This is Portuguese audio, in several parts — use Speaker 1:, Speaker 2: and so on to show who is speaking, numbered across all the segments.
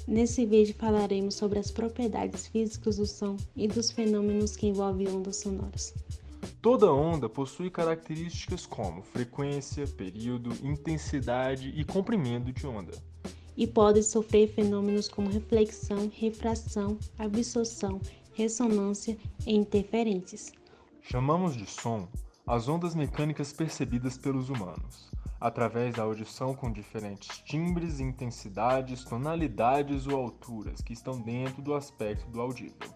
Speaker 1: Nesse vídeo falaremos sobre as propriedades físicas do som e dos fenômenos que envolvem ondas sonoras.
Speaker 2: Toda onda possui características como frequência, período, intensidade e comprimento de onda.
Speaker 1: E pode sofrer fenômenos como reflexão, refração, absorção, ressonância e interferências.
Speaker 2: Chamamos de som as ondas mecânicas percebidas pelos humanos, através da audição com diferentes timbres, intensidades, tonalidades ou alturas que estão dentro do aspecto do audível.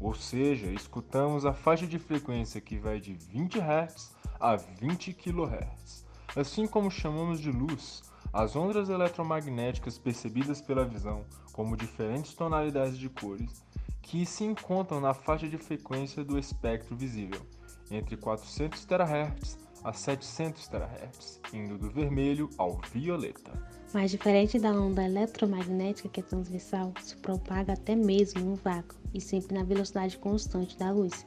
Speaker 2: Ou seja, escutamos a faixa de frequência que vai de 20 Hz a 20 kHz. Assim como chamamos de luz as ondas eletromagnéticas percebidas pela visão como diferentes tonalidades de cores que se encontram na faixa de frequência do espectro visível, entre 400 THz a 700 THz, indo do vermelho ao violeta.
Speaker 1: Mas diferente da onda eletromagnética, que é transversal, se propaga até mesmo no vácuo e sempre na velocidade constante da luz.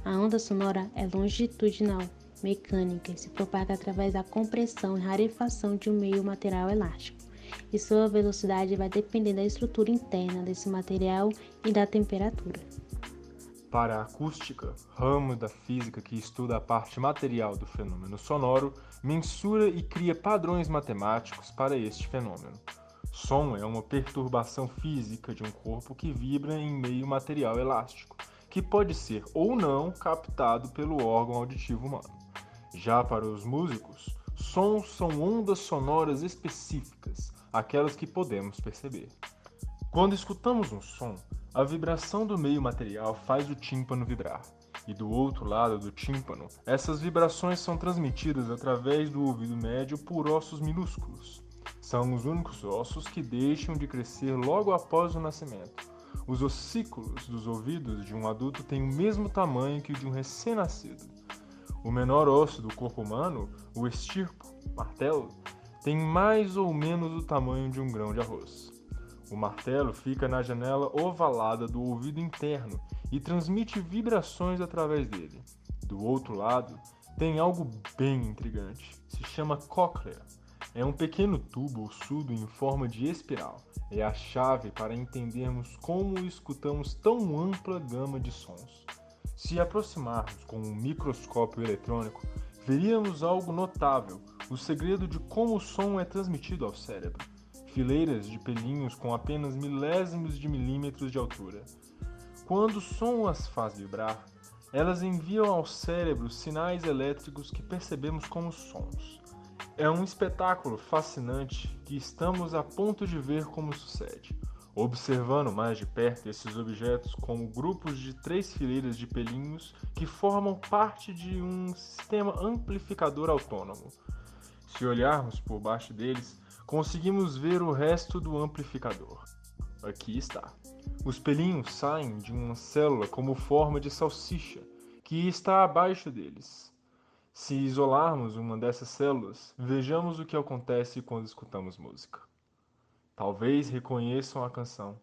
Speaker 1: A onda sonora é longitudinal, mecânica e se propaga através da compressão e rarefação de um meio material elástico. E sua velocidade vai depender da estrutura interna desse material e da temperatura.
Speaker 2: Para a acústica, ramo da física que estuda a parte material do fenômeno sonoro, mensura e cria padrões matemáticos para este fenômeno. Som é uma perturbação física de um corpo que vibra em meio material elástico, que pode ser ou não captado pelo órgão auditivo humano. Já para os músicos, sons são ondas sonoras específicas, aquelas que podemos perceber. Quando escutamos um som, a vibração do meio material faz o tímpano vibrar, e do outro lado do tímpano, essas vibrações são transmitidas através do ouvido médio por ossos minúsculos. São os únicos ossos que deixam de crescer logo após o nascimento. Os ossículos dos ouvidos de um adulto têm o mesmo tamanho que o de um recém-nascido. O menor osso do corpo humano, o estirpo, martelo, tem mais ou menos o tamanho de um grão de arroz. O martelo fica na janela ovalada do ouvido interno e transmite vibrações através dele. Do outro lado, tem algo bem intrigante. Se chama cóclea. É um pequeno tubo ossudo em forma de espiral. É a chave para entendermos como escutamos tão ampla gama de sons. Se aproximarmos com um microscópio eletrônico, veríamos algo notável, o segredo de como o som é transmitido ao cérebro. Fileiras de pelinhos com apenas milésimos de milímetros de altura. Quando o som as faz vibrar, elas enviam ao cérebro sinais elétricos que percebemos como sons. É um espetáculo fascinante que estamos a ponto de ver como sucede. Observando mais de perto esses objetos como grupos de 3 fileiras de pelinhos que formam parte de um sistema amplificador autônomo. Se olharmos por baixo deles, conseguimos ver o resto do amplificador. Aqui está. Os pelinhos saem de uma célula como forma de salsicha, que está abaixo deles. Se isolarmos uma dessas células, vejamos o que acontece quando escutamos música. Talvez reconheçam a canção.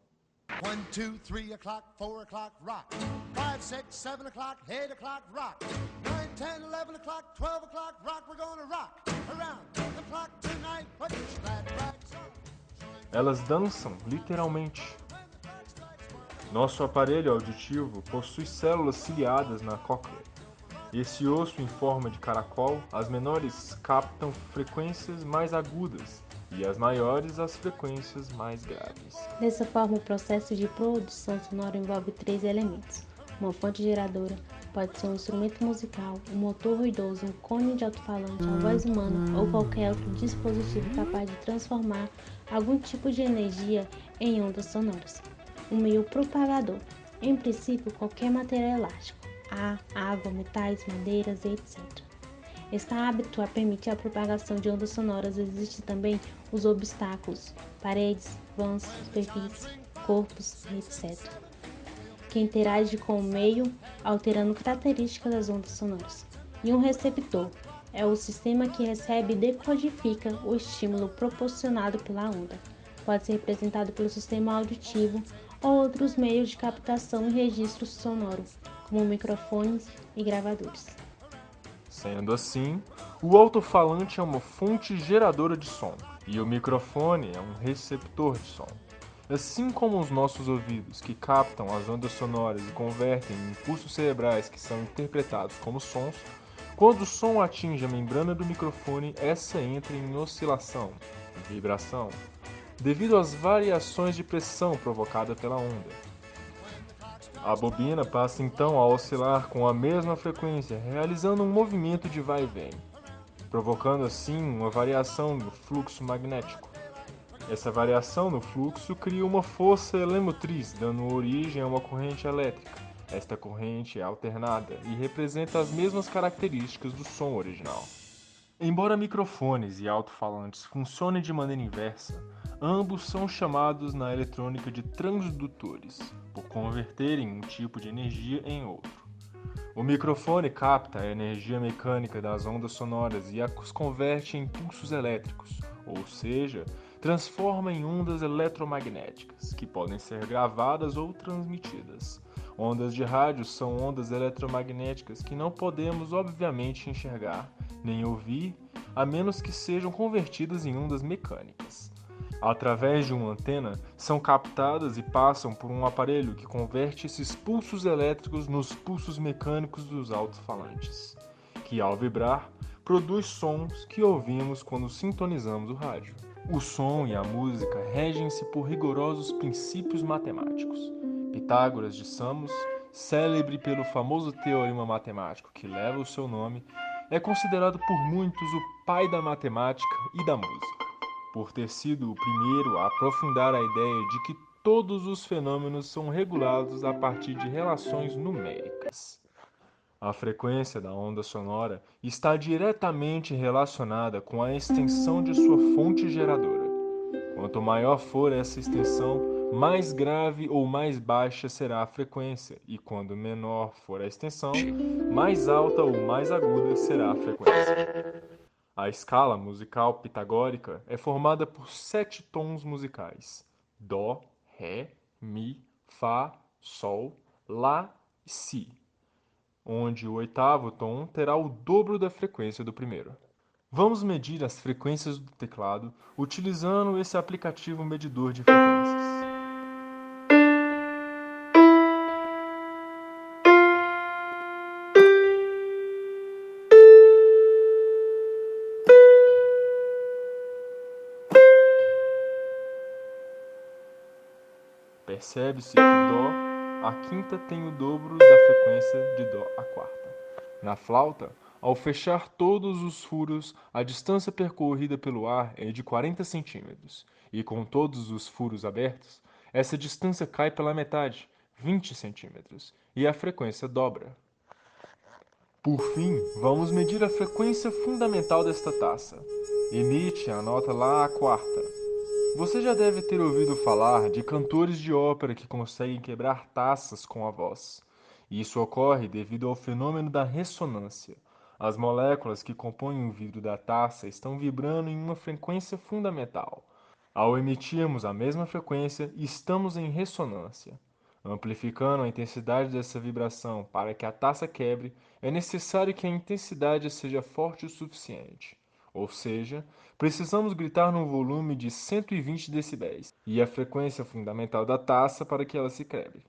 Speaker 3: 1, 2, 3 o'clock, 4 o'clock, rock. 5, 6, 7 o'clock, 8 o'clock, rock. 9, 10, 11 o'clock, 12 o'clock, rock. We're gonna rock around the clock tonight. Put your glad rags on.
Speaker 2: Elas dançam, literalmente. Nosso aparelho auditivo possui células ciliadas na cóclea. Esse osso em forma de caracol, as menores captam frequências mais agudas e as maiores as frequências mais graves.
Speaker 1: Dessa forma, o processo de produção sonora envolve 3 elementos: uma fonte geradora, pode ser um instrumento musical, um motor ruidoso, um cone de alto-falante, a voz humana ou qualquer outro dispositivo capaz de transformar algum tipo de energia em ondas sonoras. Um meio propagador, em princípio qualquer material elástico, ar, água, metais, madeiras, etc. Está apto a permitir a propagação de ondas sonoras. Existem também os obstáculos, paredes, vãs, superfícies, corpos, etc., que interagem com o meio, alterando características das ondas sonoras. E um receptor é o sistema que recebe e decodifica o estímulo proporcionado pela onda. Pode ser representado pelo sistema auditivo ou outros meios de captação e registro sonoro, como microfones e gravadores.
Speaker 2: Sendo assim, o alto-falante é uma fonte geradora de som e o microfone é um receptor de som. Assim como os nossos ouvidos, que captam as ondas sonoras e convertem em impulsos cerebrais que são interpretados como sons, quando o som atinge a membrana do microfone, essa entra em oscilação, vibração, devido às variações de pressão provocada pela onda. A bobina passa então a oscilar com a mesma frequência, realizando um movimento de vai e vem, provocando assim uma variação do fluxo magnético. Essa variação no fluxo cria uma força elemotriz, dando origem a uma corrente elétrica. Esta corrente é alternada e representa as mesmas características do som original. Embora microfones e alto-falantes funcionem de maneira inversa, ambos são chamados na eletrônica de transdutores, por converterem um tipo de energia em outro. O microfone capta a energia mecânica das ondas sonoras e as converte em pulsos elétricos, ou seja, transforma em ondas eletromagnéticas, que podem ser gravadas ou transmitidas. Ondas de rádio são ondas eletromagnéticas que não podemos obviamente enxergar, nem ouvir, a menos que sejam convertidas em ondas mecânicas. Através de uma antena, são captadas e passam por um aparelho que converte esses pulsos elétricos nos pulsos mecânicos dos alto-falantes, que ao vibrar, produz sons que ouvimos quando sintonizamos o rádio. O som e a música regem-se por rigorosos princípios matemáticos. Pitágoras de Samos, célebre pelo famoso teorema matemático que leva o seu nome, é considerado por muitos o pai da matemática e da música, por ter sido o primeiro a aprofundar a ideia de que todos os fenômenos são regulados a partir de relações numéricas. A frequência da onda sonora está diretamente relacionada com a extensão de sua fonte geradora. Quanto maior for essa extensão, mais grave ou mais baixa será a frequência, e quando menor for a extensão, mais alta ou mais aguda será a frequência. A escala musical pitagórica é formada por 7 tons musicais: Dó, Ré, Mi, Fá, Sol, Lá e Si, onde o oitavo tom terá o dobro da frequência do primeiro. Vamos medir as frequências do teclado utilizando esse aplicativo medidor de frequências. Percebe-se que Dó, a quinta, tem o dobro da frequência de Dó, a quarta. Na flauta, ao fechar todos os furos, a distância percorrida pelo ar é de 40 centímetros, e com todos os furos abertos, essa distância cai pela metade, 20 centímetros, e a frequência dobra. Por fim, vamos medir a frequência fundamental desta taça. Emite a nota Lá a quarta. Você já deve ter ouvido falar de cantores de ópera que conseguem quebrar taças com a voz. Isso ocorre devido ao fenômeno da ressonância. As moléculas que compõem o vidro da taça estão vibrando em uma frequência fundamental. Ao emitirmos a mesma frequência, estamos em ressonância. Amplificando a intensidade dessa vibração para que a taça quebre, é necessário que a intensidade seja forte o suficiente. Ou seja, precisamos gritar num volume de 120 decibéis e a frequência fundamental da taça para que ela se quebre.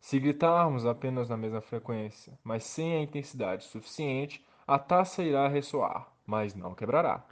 Speaker 2: Se gritarmos apenas na mesma frequência, mas sem a intensidade suficiente, a taça irá ressoar, mas não quebrará.